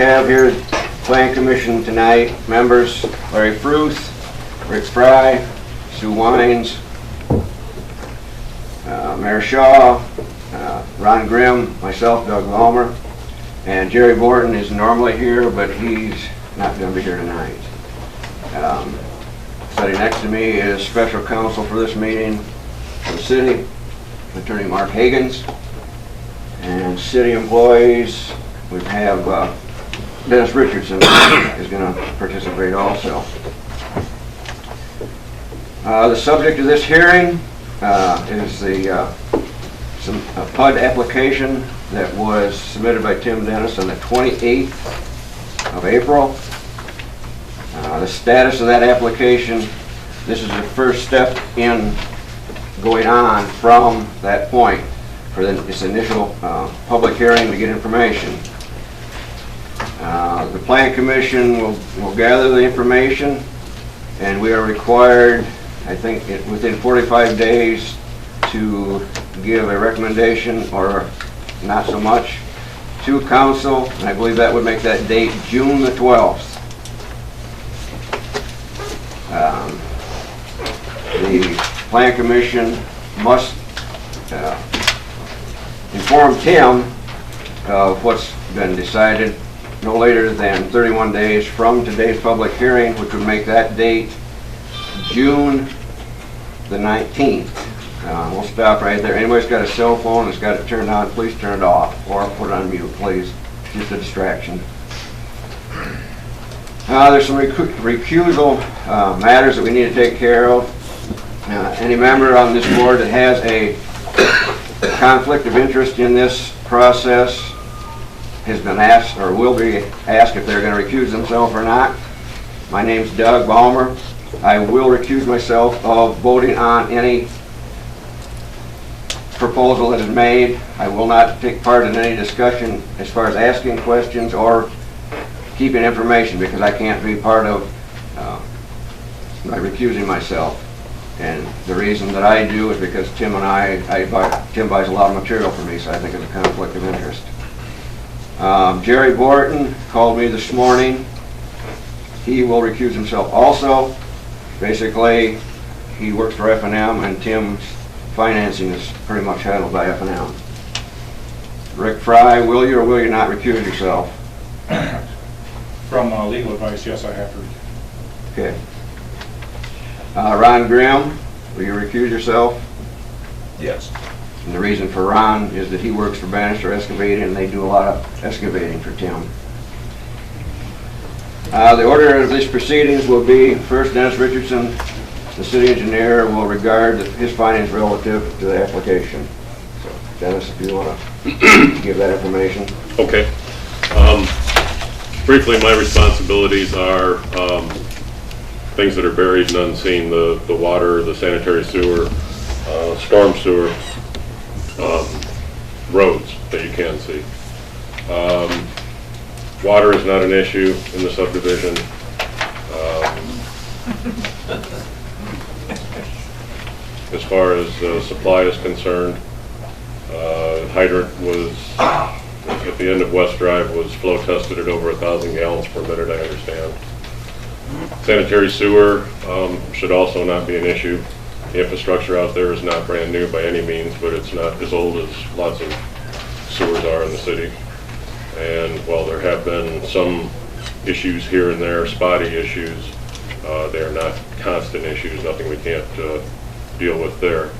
have here at Plan Commission tonight, members Larry Fruth, Rick Fry, Sue Wines, Mayor Shaw, Ron Grimm, myself, Doug Valmer, and Jerry Borton is normally here, but he's not going to be here tonight. Sitting next to me is special counsel for this meeting for the city, Attorney Mark Higgins, and city employees. We have Dennis Richardson is going to participate also. The subject of this hearing is the PUD application that was submitted by Tim Dennis on the 28th of April. The status of that application, this is the first step in going on from that point for this initial public hearing to get information. The Plan Commission will gather the information, and we are required, I think, within 45 days to give a recommendation, or not so much, to council, and I believe that would make that date June the 12th. The Plan Commission must inform Tim of what's been decided no later than 31 days from today's public hearing, which would make that date June the 19th. We'll stop right there. Anybody's got a cell phone that's got it turned on, please turn it off, or put it on mute, please. Just a distraction. There's some recusal matters that we need to take care of. Any member on this board that has a conflict of interest in this process has been asked, or will be asked, if they're going to recuse themselves or not. My name's Doug Balmer. I will recuse myself of voting on any proposal that is made. I will not take part in any discussion as far as asking questions or keeping information, because I can't be part of by recusing myself. And the reason that I do is because Tim buys a lot of material for me, so I think it's a conflict of interest. Jerry Borton called me this morning. He will recuse himself also. Basically, he works for F&M, and Tim's financing is pretty much handled by F&M. Rick Fry, will you or will you not recuse yourself? From legal advice, yes, I have to. Okay. Ron Grimm, will you recuse yourself? Yes. And the reason for Ron is that he works for Bannister Excavating, and they do a lot of excavating for Tim. The order of these proceedings will be, first, Dennis Richardson, the city engineer, will regard his findings relative to the application. So, Dennis, if you want to give that information. Okay. Briefly, my responsibilities are things that are buried and unseen: the water, the sanitary sewer, storm sewer, roads that you can see. Water is not an issue in the subdivision. As far as supply is concerned, hydrant was at the end of West Drive was flow tested at over 1,000 gallons per minute, I understand. Sanitary sewer should also not be an issue. The infrastructure out there is not brand new by any means, but it's not as old as lots of sewers are in the city. And while there have been some issues here and there, spotty issues, they are not constant issues, nothing we can't deal with there.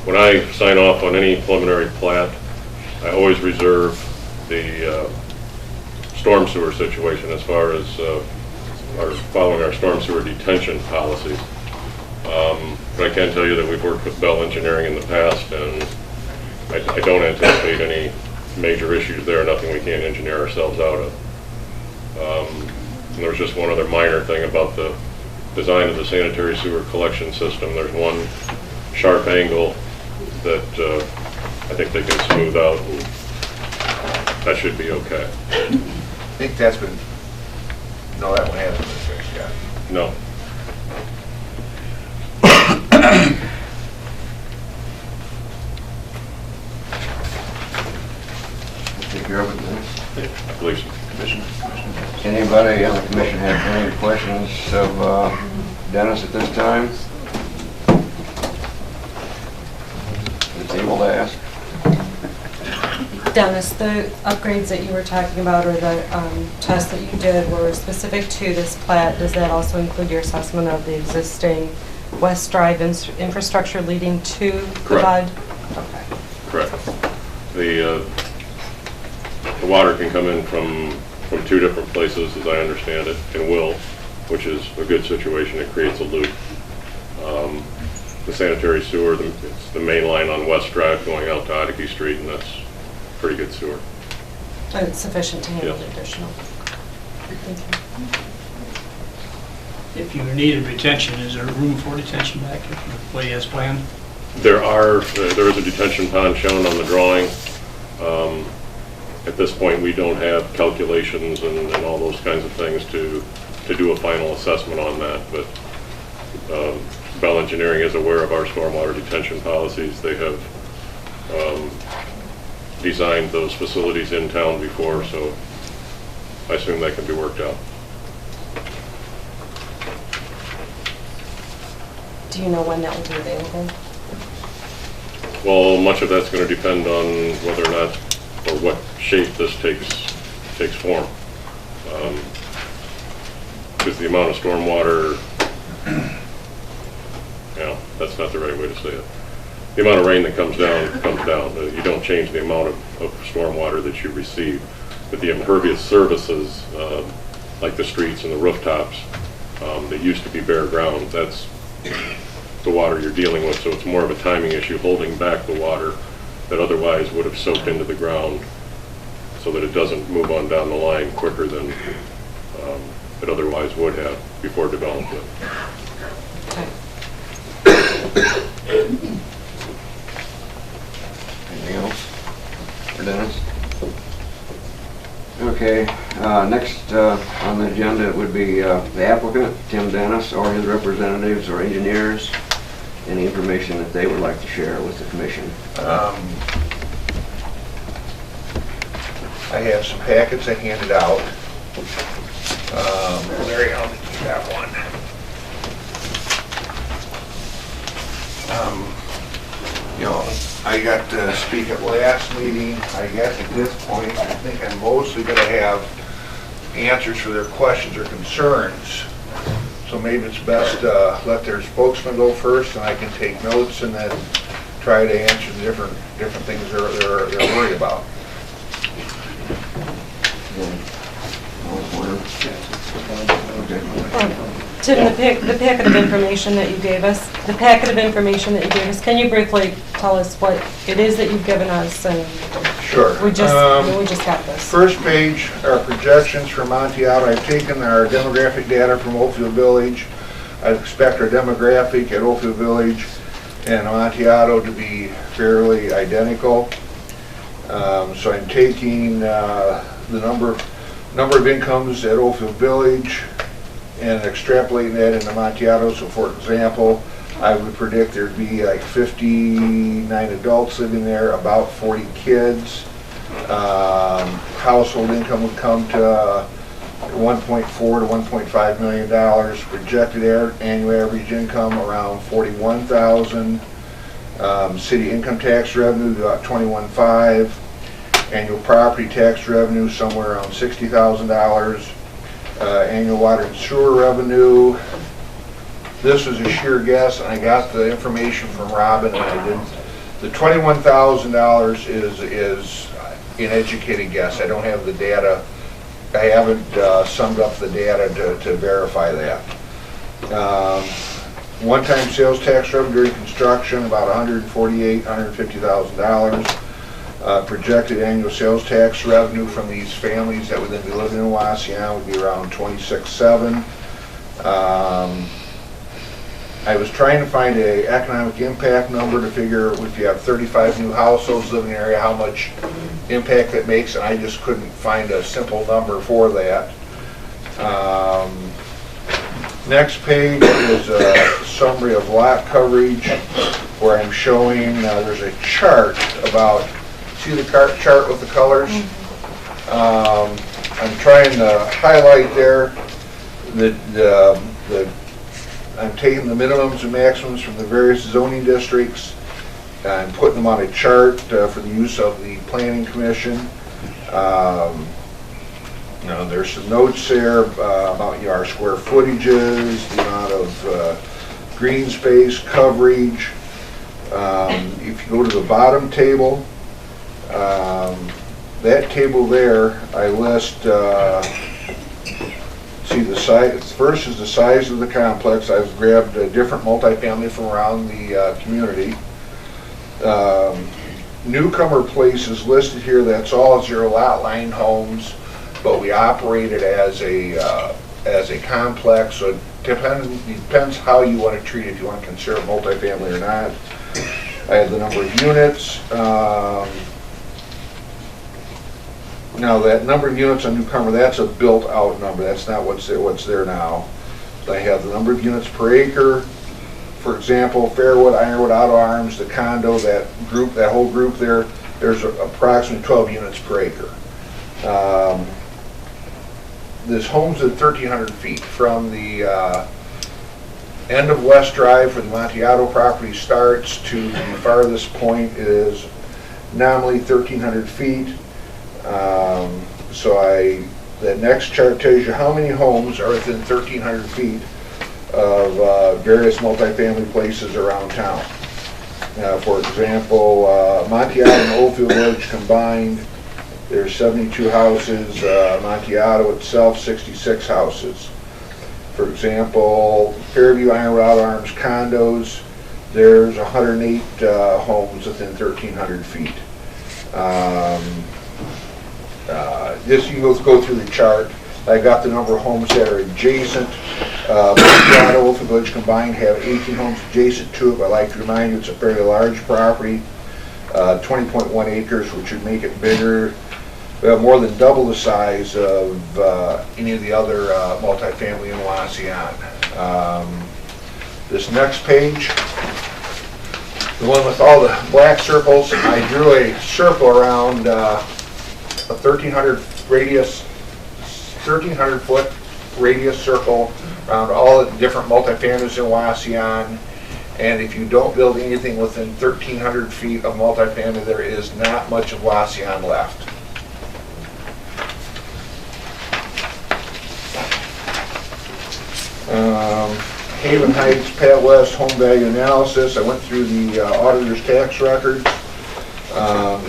When I sign off on any preliminary plat, I always reserve the storm sewer situation as far as following our storm sewer detention policies. But I can tell you that we've worked with Bell Engineering in the past, and I don't anticipate any major issues there, nothing we can't engineer ourselves out of. And there was just one other minor thing about the design of the sanitary sewer collection system. There's one sharp angle that I think they can smooth out, and that should be okay. I think that's been, no, that one hasn't been fixed yet. No. Take care of it then. Anybody on the commission have any questions of Dennis at this time? It's able to ask. Dennis, the upgrades that you were talking about, or the tests that you did, were specific to this plat. Does that also include your assessment of the existing West Drive infrastructure leading to the Correct. PUD? Okay. Correct. The water can come in from two different places, as I understand it, and will, which is a good situation. It creates a loop. The sanitary sewer, it's the main line on West Drive going out to Oddie Street, and that's pretty good sewer. And it's sufficient to handle the Yes. additional. Thank you. If you needed retention, is there room for detention back here, the way as planned? There is a detention pond shown on the drawing. At this point, we don't have calculations and all those kinds of things to do a final assessment on that, but Bell Engineering is aware of our stormwater detention policies. They have designed those facilities in town before, so I assume that can be worked out. Do you know when that will be available? Well, much of that's going to depend on whether or not, or what shape this takes form. Because the amount of stormwater, that's not the right way to say it. The amount of rain that comes down, comes down. You don't change the amount of stormwater that you receive. But the impervious surfaces, like the streets and the rooftops, that used to be bare ground, that's the water you're dealing with, so it's more of a timing issue, holding back the water that otherwise would have soaked into the ground so that it doesn't move on down the line quicker than it otherwise would have before development. Okay. Anything else for Dennis? Okay, next on the agenda would be the applicant, Tim Dennis, or his representatives or engineers. Any information that they would like to share with the commission. I have some packets I handed out. Larry, I'll get you that one. I got to speak at last meeting. I guess at this point, I think I'm mostly going to have answers for their questions or concerns. So maybe it's best to let their spokesman go first, and I can take notes and then try to answer the different things they're worried about. Tim, the packet of information that you gave us, can you briefly tell us what it is that you've given us? And Sure. we just got this. First page are projections for Amontillado. I've taken our demographic data from Oakville Village. I expect our demographic at Oakville Village and Amontillado to be fairly identical. So I'm taking the number of incomes at Oakville Village and extrapolating that into Amontillado. So for example, I would predict there'd be like 59 adults living there, about 40 kids. Household income would come to $1.4 to $1.5 million. Projected annual average income around $41,000. City income tax revenue about $21,500. Annual property tax revenue somewhere around $60,000. Annual water and sewer revenue. This was a sheer guess, and I got the information from Robin, and I didn't. The $21,000 is an educated guess. I don't have the data. I haven't summed up the data to verify that. One-time sales tax revenue during construction, about $148,000, $150,000. Projected annual sales tax revenue from these families that would then be living in Waseon would be around $26,700. I was trying to find an economic impact number to figure if you have 35 new households living in the area, how much impact that makes, and I just couldn't find a simple number for that. Next page is a summary of lot coverage where I'm showing, there's a chart about, see the chart with the colors? I I'm trying to highlight there that I'm taking the minimums and maximums from the various zoning districts. I'm putting them on a chart for the use of the planning commission. There's some notes there about our square footages, the amount of green space, coverage. If you go to the bottom table, that table there, I list, see the size, first is the size of the complex. I've grabbed a different multifamily from around the community. Newcomer Place is listed here, that's all 0 lot line homes, but we operate it as a complex, so it depends how you want to treat it, if you want to consider it multifamily or not. I have the number of units. Now that number of units on Newcomer, that's a built out number, that's not what's there now. I have the number of units per acre. For example, Fairwood, Ironwood, Auto Arms, the condo, that whole group there, there's approximately 12 units per acre. This home's at 1,300 feet from the end of West Drive, where the Montiato property starts, to the farthest point is nominally 1,300 feet. The next chart tells you how many homes are within 1,300 feet of various multifamily places around town. For example, Montiato and Oldfield Village combined, there's 72 houses. Montiato itself, 66 houses. For example, Fairview, Ironwood, Auto Arms condos, there's 108 homes within 1,300 feet. This, you go through the chart. I got the number of homes that are adjacent. Montiato, Oldfield Village combined have 18 homes adjacent to it, but I'd like to remind you it's a fairly large property, 20.1 acres, which would make it bigger. More than double the size of any of the other multifamily in Waseon. This next page, the one with all the black circles, I drew a circle around a 1,300 foot radius circle around all the different multifamilies in Waseon. And if you don't build anything within 1,300 feet of multifamily, there is not much of Waseon left. Haven Heights, Pat West, home value analysis. I went through the auditor's tax records.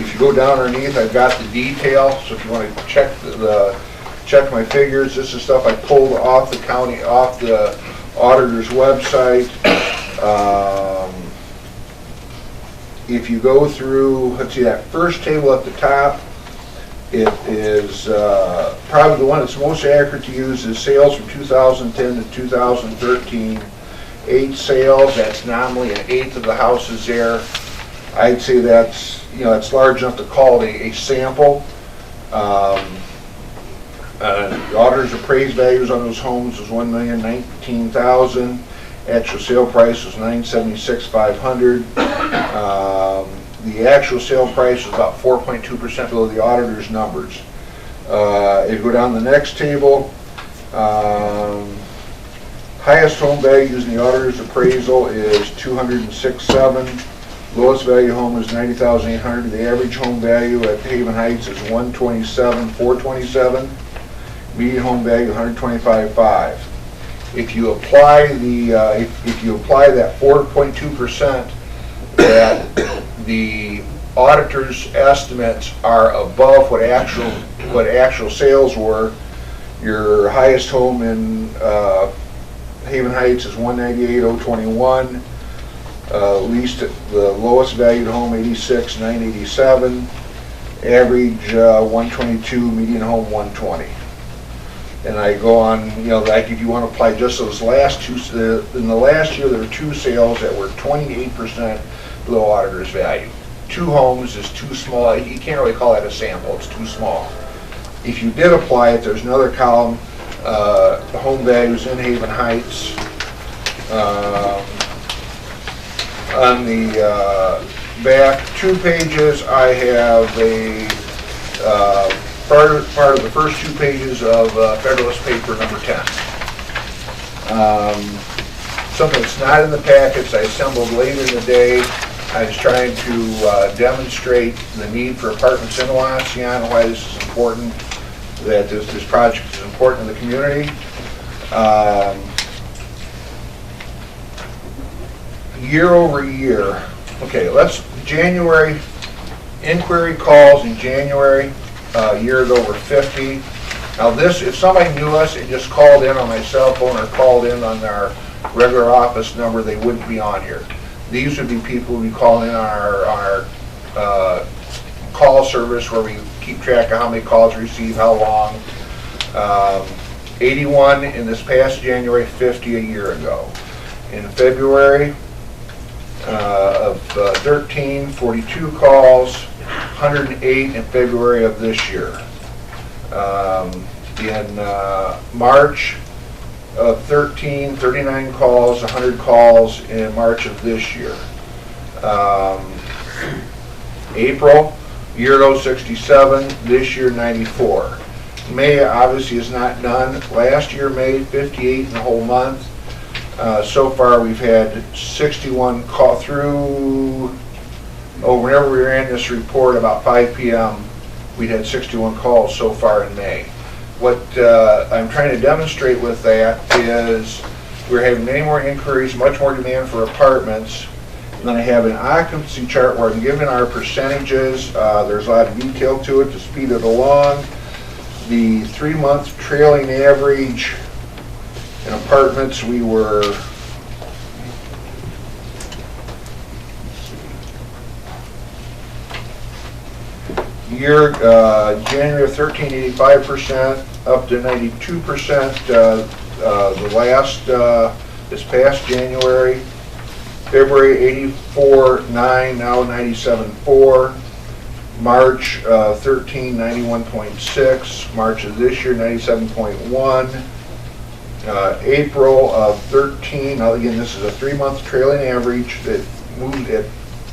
If you go down underneath, I've got the detail. So if you want to check my figures, this is stuff I pulled off the county, off the auditor's website. If you go through, let's see, that first table at the top, it is probably the one that's most accurate to use is sales from 2010 to 2013. 8 sales, that's nominally an eighth of the houses there. I'd say that's, it's large enough to call it a sample. The auditor's appraised values on those homes was $1,019,000. Actual sale price was $976,500. The actual sale price was about 4.2% below the auditor's numbers. If you go down the next table, highest home value using the auditor's appraisal is $206,700. Lowest value home is $90,800. The average home value at Haven Heights is $127,427. Median home value $125,500. If you apply the if you apply that 4.2%, that the auditor's estimates are above what actual sales were, your highest home in Haven Heights is $198,021. The lowest valued home $86,987. Average $122. Median home $120. And I go on, like if you want to apply just those last two, in the last year there were 2 sales that were 28% below auditor's value. 2 homes is too small. You can't really call that a sample. It's too small. If you did apply it, there's another column, the home values in Haven Heights. On the back 2 pages, I have a part of the first 2 pages of Federalist Paper number 10. Something that's not in the packets I assembled later in the day. I was trying to demonstrate the need for apartments in Waseon, and why this is important, that this project is important to the community. Year over year, okay, January, inquiry calls in January, years over 50. Now this, if somebody knew us and just called in on my cell phone or called in on our regular office number, they wouldn't be on here. These would be people who would be calling in on our call service, where we keep track of how many calls we receive, how long. 81 in this past January, 50 a year ago. In February of 13, 42 calls, 108 in February of this year. In March of 13, 39 calls, 100 calls in March of this year. April, year ago 67, this year 94. May obviously is not done. Last year, May, 58 in the whole month. So far, we've had 61 call through, whenever we ran this report about 5 p.m., we'd had 61 calls so far in May. What I'm trying to demonstrate with that is we're having many more inquiries, much more demand for apartments. And then I have an occupancy chart where I'm giving our percentages. There's a lot of detail to it to speed it along. The 3-month trailing average in apartments, we were January of 13, 85%, up to 92% the last, this past January. February 84.9, now 97.4. March 13, 91.6. March of this year, 97.1. April of 13, now again, this is a 3-month trailing average that moved at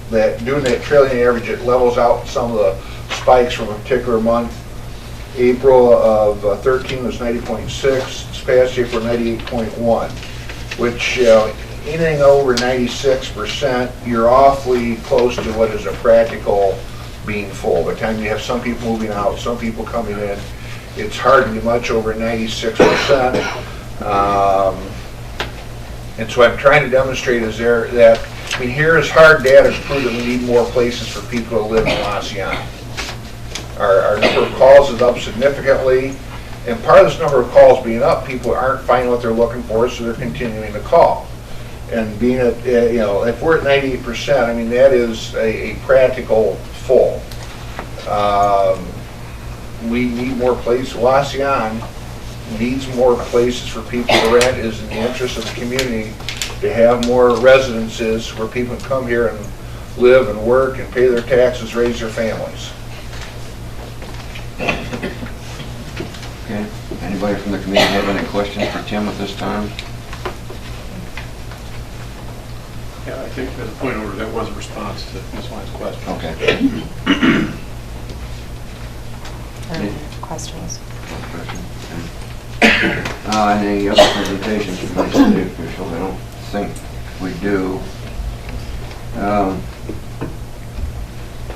that, doing that trailing average, it levels out some of the spikes from a particular month. April of 13 was 90.6, this past April 98.1, which anything over 96%, you're awfully close to what is a practical being full. By the time you have some people moving out, some people coming in, it's hardly much over 96%. And so what I'm trying to demonstrate is that, I mean, here is hard data to prove that we need more places for people to live in Waseon. Our number of calls is up significantly, and part of this number of calls being up, people aren't finding what they're looking for, so they're continuing to call. And being at, if we're at 98%, I mean, that is a practical full. We need more places. Waseon needs more places for people to rent. Is in the interest of the community to have more residences where people can come here and live and work and pay their taxes, raise their families. Okay, anybody from the committee have any questions for Tim at this time? Yeah, I think as a point of order, that was a response to Ms. Wine's question. Okay. Any questions? Any other presentations from the city officials? I don't think we do.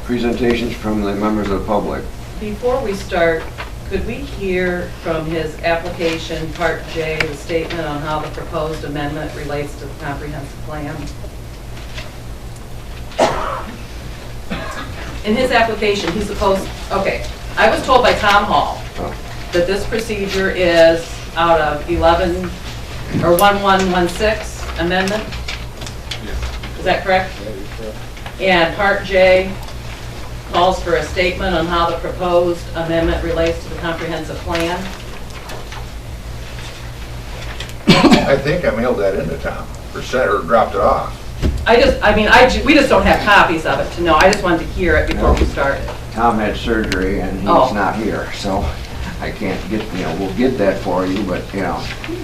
Presentations from the members of the public. Before we start, could we hear from his application, Part J, the statement on how the proposed amendment relates to the comprehensive plan? In his application, he's supposed, okay, I was told by Tom Hall that this procedure is out of 1116 amendment. Is that correct? And Part J calls for a statement on how the proposed amendment relates to the comprehensive plan. I think I mailed that into Tom, or dropped it off. We just don't have copies of it to know. I just wanted to hear it before we started. Tom had surgery and he's not here, so I can't get, we'll get that for you, but,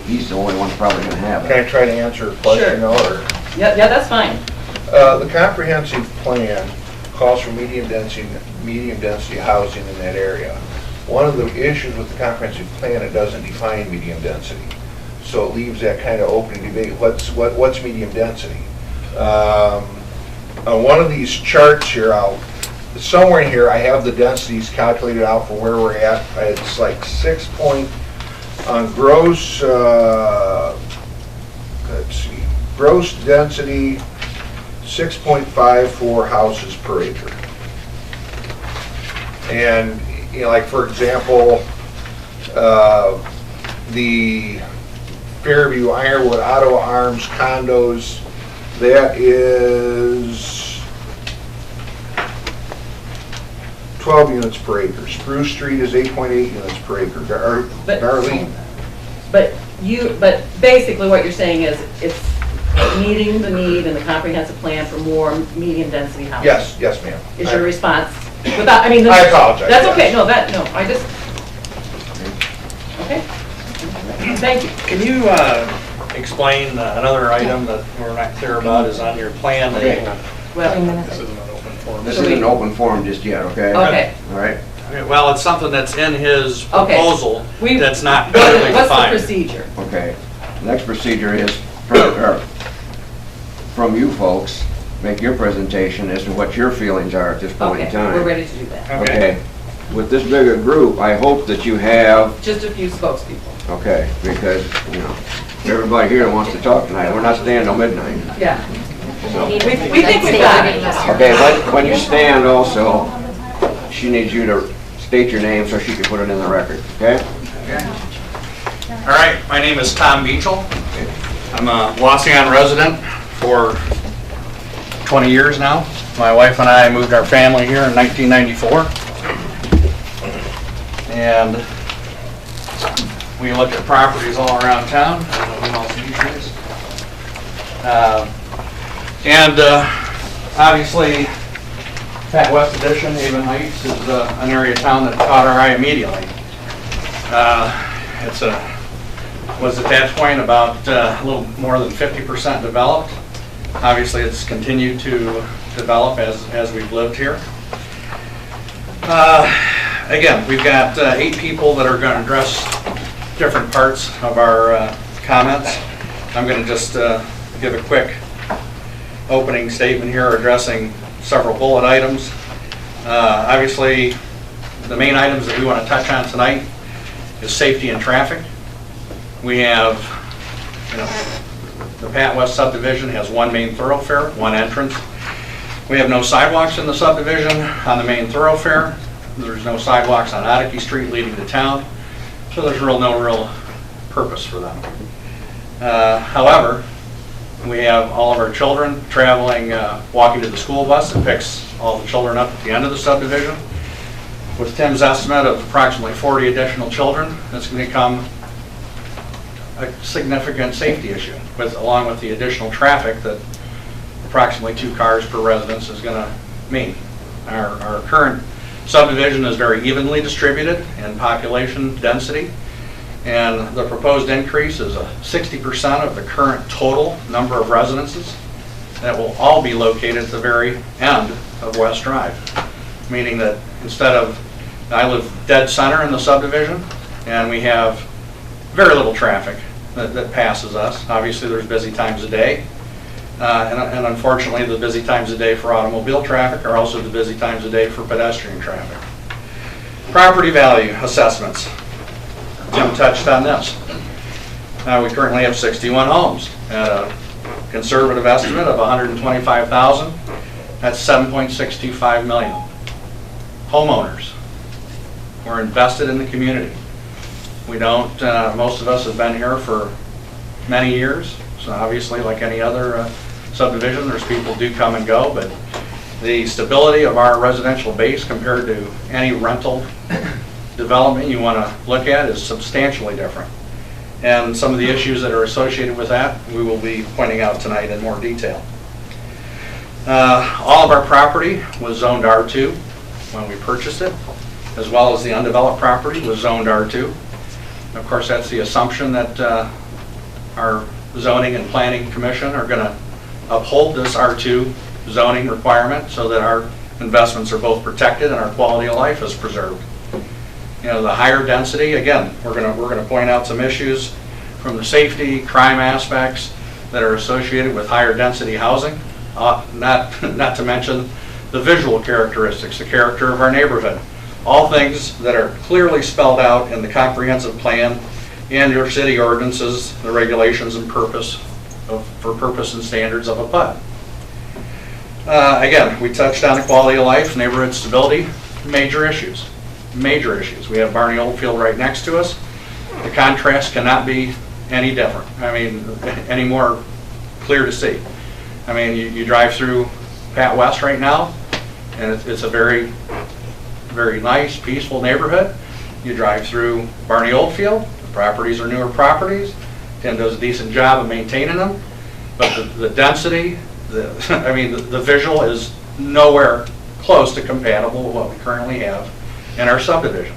he's the only one probably gonna have Can it. I try to answer a question? Sure. Or? Yeah, that's fine. The comprehensive plan calls for medium density housing in that area. One of the issues with the comprehensive plan, it doesn't define medium density. So it leaves that kind of open debate, what's medium density? On one of these charts here, somewhere in here, I have the densities calculated out for where we're at. It's like 6 point, on gross, let's see, gross density, 6.54 houses per acre. And, you know, like for example, the Fairview, Ironwood, Ottawa Arms condos, that is 12 units per acre. Spruce Street is 8.8 units per acre. Darlene? But basically what you're saying is it's meeting the need in the comprehensive plan for more medium density housing. Yes, ma'am. Is your response? Without, I mean. I apologize. That's okay, no, I just, okay. Thank you. Can you explain another item that we're not clear about is on your plan? Okay. Well, This isn't an open forum. This isn't an open forum just yet, okay? okay. All right? Well, it's something that's in his Okay. proposal We- that's not clearly What's the defined. procedure? Okay. Next procedure is from you folks, make your presentation as to what your feelings are at this point in Okay, time. we're ready to do that. Okay. With this bigger group, I hope that you have, Just a few spokespeople. okay, because, you know, everybody here wants to talk tonight. We're not staying till midnight. Yeah. So. We think we've got it. Okay, when you stand also, she needs you to state your name so she can put it in the record, okay? All right, my name is Tom Beachel. I'm a Waseon resident for 20 years now. My wife and I moved our family here in 1994. And we looked at properties all around town. I don't know who else these days. Obviously, Pat West Addition, Haven Heights, is an area of town that caught our eye immediately. Was at that point about a little more than 50% developed. Obviously, it's continued to develop as we've lived here. Again, we've got 8 people that are going to address different parts of our comments. I'm going to just give a quick opening statement here addressing several bullet items. Obviously, the main items that we want to touch on tonight is safety and traffic. We have, the Pat West subdivision has one main thoroughfare, one entrance. We have no sidewalks in the subdivision on the main thoroughfare. There's no sidewalks on Oddie Street leading to town, so there's no real purpose for them. However, we have all of our children traveling, walking to the school bus that picks all the children up at the end of the subdivision. With Tim's estimate of approximately 40 additional children, that's going to become a significant safety issue, along with the additional traffic that approximately 2 cars per residence is going to mean. Our current subdivision is very evenly distributed in population density, and the proposed increase is 60% of the current total number of residences that will all be located at the very end of West Drive, meaning that instead of, I live dead center in the subdivision, and we have very little traffic that passes us. Obviously, there's busy times of day, and unfortunately, the busy times of day for automobile traffic are also the busy times of day for pedestrian traffic. Property value assessments. Tim touched on this. We currently have 61 homes at a conservative estimate of $125,000. That's $7.625 million. Homeowners. We're invested in the community. We don't, most of us have been here for many years, so obviously like any other subdivision, there's people do come and go, but the stability of our residential base compared to any rental development you want to look at is substantially different. And some of the issues that are associated with that, we will be pointing out tonight in more detail. All of our property was zoned R2 when we purchased it, as well as the undeveloped property was zoned R2. Of course, that's the assumption that our zoning and planning commission are going to uphold this R2 zoning requirement so that our investments are both protected and our quality of life is preserved. You know, the higher density, again, we're gonna point out some issues from the safety, crime aspects that are associated with higher density housing, not to mention the visual characteristics, the character of our neighborhood. All things that are clearly spelled out in the comprehensive plan and your city ordinances, the regulations and for purpose and standards of a PUD. Again, we touched on the quality of life, neighborhood stability, major issues. Major issues. We have Barney Oldfield right next to us. The contrast cannot be any different. I mean, any more clear to see. I mean, you drive through Pat West right now, and it's a very, very nice, peaceful neighborhood. You drive through Barney Oldfield, the properties are newer properties. Tim does a decent job of maintaining them, but the density, I mean, the visual is nowhere close to compatible with what we currently have in our subdivision.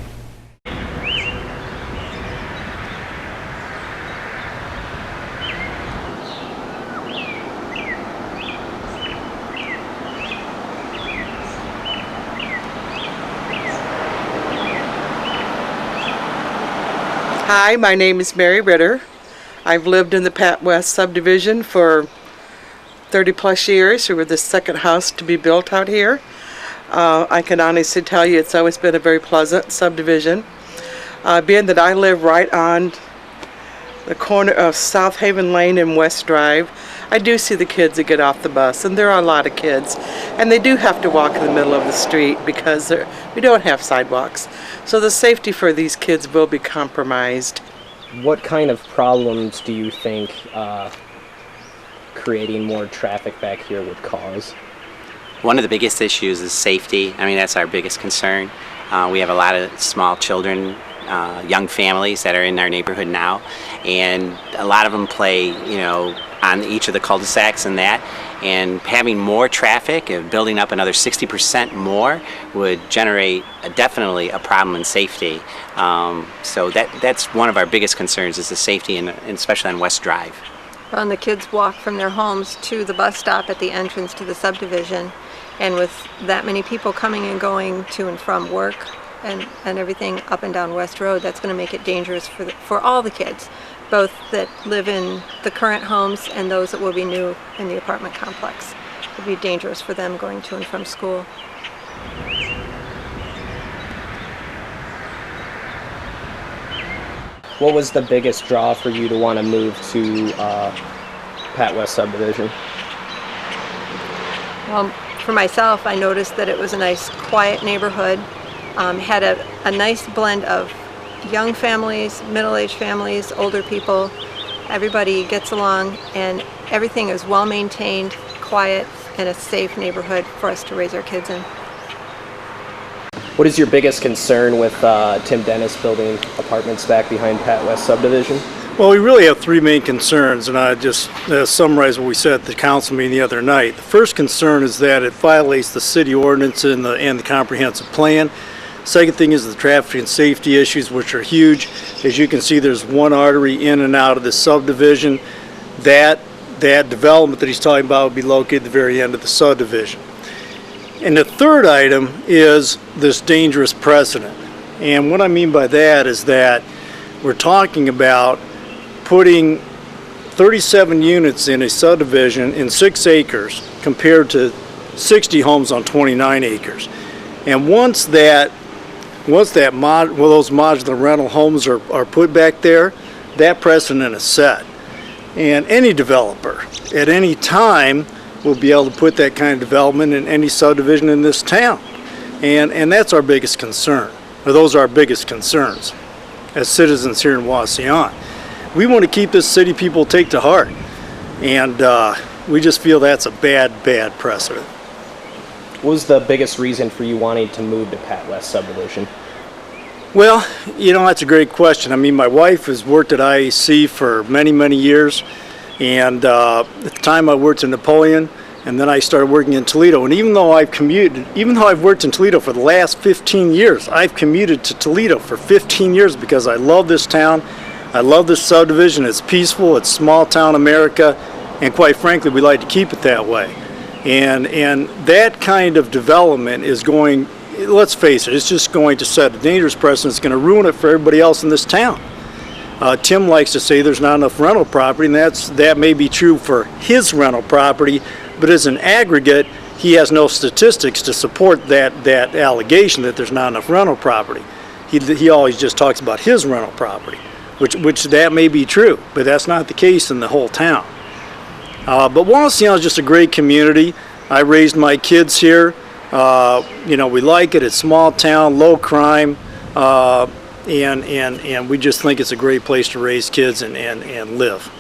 Hi, my name is Mary Ritter. I've lived in the Pat West subdivision for 30 plus years. We were the second house to be built out here. I can honestly tell you it's always been a very pleasant subdivision. Being that I live right on the corner of South Haven Lane and West Drive, I do see the kids that get off the bus, and there are a lot of kids. And they do have to walk in the middle of the street because we don't have sidewalks. So the safety for these kids will be compromised. What kind of problems do you think creating more traffic back here would cause? One of the biggest issues is safety. I mean, that's our biggest concern. We have a lot of small children, young families that are in our neighborhood now, and a lot of them play, you know, on each of the cul-de-sacs and that, and having more traffic and building up another 60% more would generate definitely a problem in safety. So that's one of our biggest concerns is the safety, and especially on West Drive. And the kids walk from their homes to the bus stop at the entrance to the subdivision, and with that many people coming and going to and from work and everything up and down West Road, that's going to make it dangerous for all the kids, both that live in the current homes and those that will be new in the apartment complex. It would be dangerous for them going to and from school. What was the biggest draw for you to want to move to Pat West subdivision? Well, for myself, I noticed that it was a nice, quiet neighborhood, had a nice blend of young families, middle-aged families, older people. Everybody gets along, and everything is well-maintained, quiet, and a safe neighborhood for us to raise our kids in. What is your biggest concern with Tim Dennis building apartments back behind Pat West subdivision? Well, we really have three main concerns, and I just summarize what we said at the council meeting the other night. The first concern is that it violates the city ordinance and the comprehensive plan. Second thing is the traffic and safety issues, which are huge. As you can see, there's one artery in and out of the subdivision. That development that he's talking about would be located at the very end of the subdivision. And the third item is this dangerous precedent. And what I mean by that is that we're talking about putting 37 units in a subdivision in 6 acres compared to 60 homes on 29 acres. And once those modular rental homes are put back there, that precedent is set. And any developer at any time will be able to put that kind of development in any subdivision in this town. And that's our biggest concern, or those are our biggest concerns as citizens here in Wauseon. We want to keep this city people take to heart, and we just feel that's a bad precedent. What was the biggest reason for you wanting to move to Pat West subdivision? Well, you know, that's a great question. I mean, my wife has worked at IAC for many years, and at the time I worked in Napoleon, and then I started working in Toledo. And even though I've worked in Toledo for the last 15 years, I've commuted to Toledo for 15 years because I love this town. I love this subdivision. It's peaceful. It's small town America, and quite frankly, we like to keep it that way. And that kind of development is going let's face it, it's just going to set a dangerous precedent. It's going to ruin it for everybody else in this town. Tim likes to say there's not enough rental property, and that may be true for his rental property, but as an aggregate, he has no statistics to support that allegation that there's not enough rental property. He always just talks about his rental property, which that may be true, but that's not the case in the whole town. But Wallaceon is just a great community. I raised my kids here. We like it. It's small town, low crime, and we just think it's a great place to raise kids and live.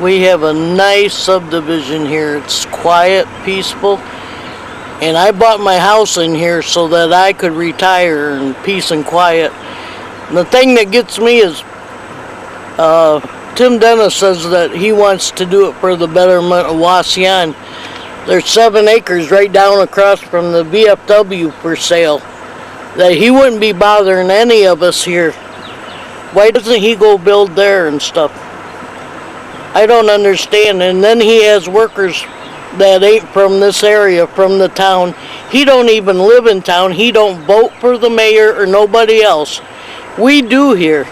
We have a nice subdivision here. It's quiet, peaceful, and I bought my house in here so that I could retire in peace and quiet. And the thing that gets me is Tim Dennis says that he wants to do it for the betterment of Waseon. There's 7 acres right down across from the VFW for sale that he wouldn't be bothering any of us here. Why doesn't he go build there and stuff? I don't understand. And then he has workers that ain't from this area, from the town. He don't even live in town. He don't vote for the mayor or nobody else. We do here.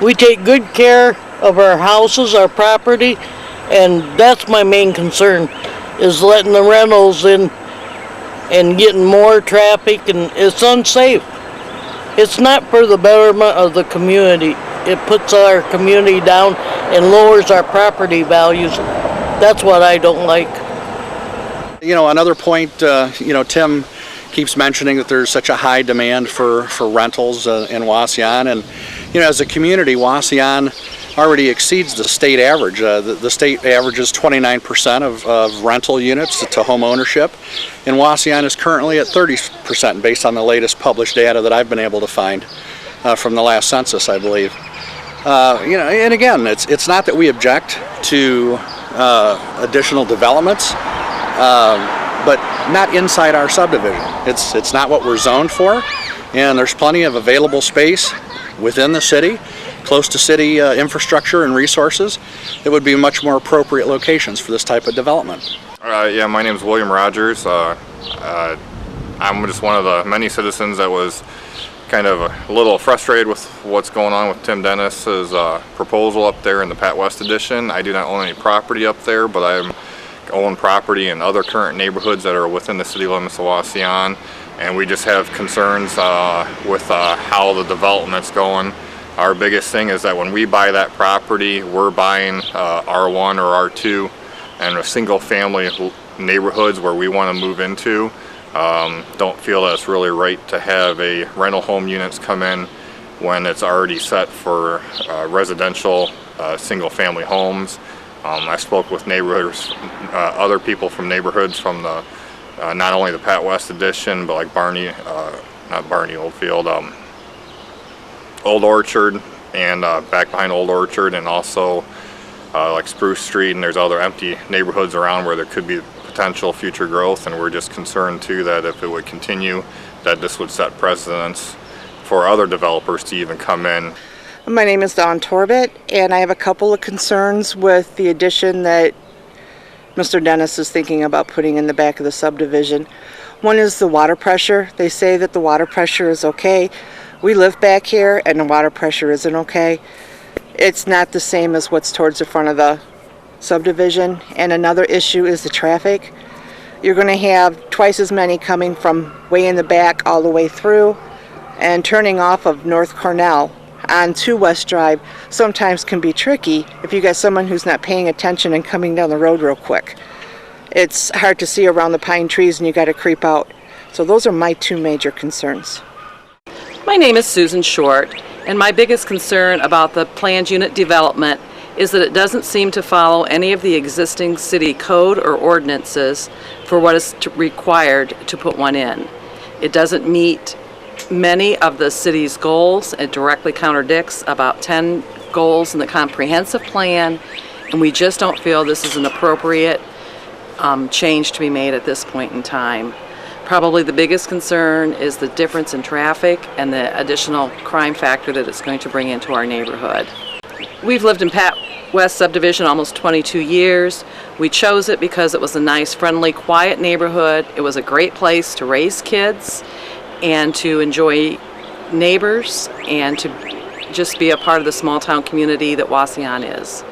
We take good care of our houses, our property, and that's my main concern, is letting the rentals in and getting more traffic, and it's unsafe. It's not for the betterment of the community. It puts our community down and lowers our property values. That's what I don't like. Another point, Tim keeps mentioning that there's such a high demand for rentals in Waseon, and as a community, Waseon already exceeds the state average. The state average is 29% of rental units to home ownership, and Waseon is currently at 30% based on the latest published data that I've been able to find from the last census, I believe. And again, it's not that we object to additional developments, but not inside our subdivision. It's not what we're zoned for, and there's plenty of available space within the city, close to city infrastructure and resources, that would be much more appropriate locations for this type of development. Yeah, my name is William Rogers. I'm just one of the many citizens that was kind of a little frustrated with what's going on with Tim Dennis's proposal up there in the Pat West Edition. I do not own any property up there, but I own property in other current neighborhoods that are within the city limits of Waseon, and we just have concerns with how the development's going. Our biggest thing is that when we buy that property, we're buying R1 or R2 and single family neighborhoods where we want to move into. Don't feel that it's really right to have a rental home units come in when it's already set for residential single family homes. I spoke with neighborhoods, other people from neighborhoods from the not only the Pat West Edition, but like Oldfield, Old Orchard, and back behind Old Orchard, and also like Spruce Street, and there's other empty neighborhoods around where there could be potential future growth, and we're just concerned too that if it would continue, that this would set precedents for other developers to even come in. My name is Dawn Torbett, and I have a couple of concerns with the addition that Mr. Dennis is thinking about putting in the back of the subdivision. One is the water pressure. They say that the water pressure is okay. We live back here and the water pressure isn't okay. It's not the same as what's towards the front of the subdivision. And another issue is the traffic. You're going to have twice as many coming from way in the back all the way through, and turning off of North Cornell onto West Drive sometimes can be tricky if you got someone who's not paying attention and coming down the road real quick. It's hard to see around the pine trees and you got to creep out. So those are my two major concerns. My name is Susan Short, and my biggest concern about the planned unit development is that it doesn't seem to follow any of the existing city code or ordinances for what is required to put one in. It doesn't meet many of the city's goals. It directly contradicts about 10 goals in the comprehensive plan, and we just don't feel this is an appropriate change to be made at this point in time. Probably the biggest concern is the difference in traffic and the additional crime factor that it's going to bring into our neighborhood. We've lived in Pat West Subdivision almost 22 years. We chose it because it was a nice, friendly, quiet neighborhood. It was a great place to raise kids and to enjoy neighbors and to just be a part of the small town community that Waseon is.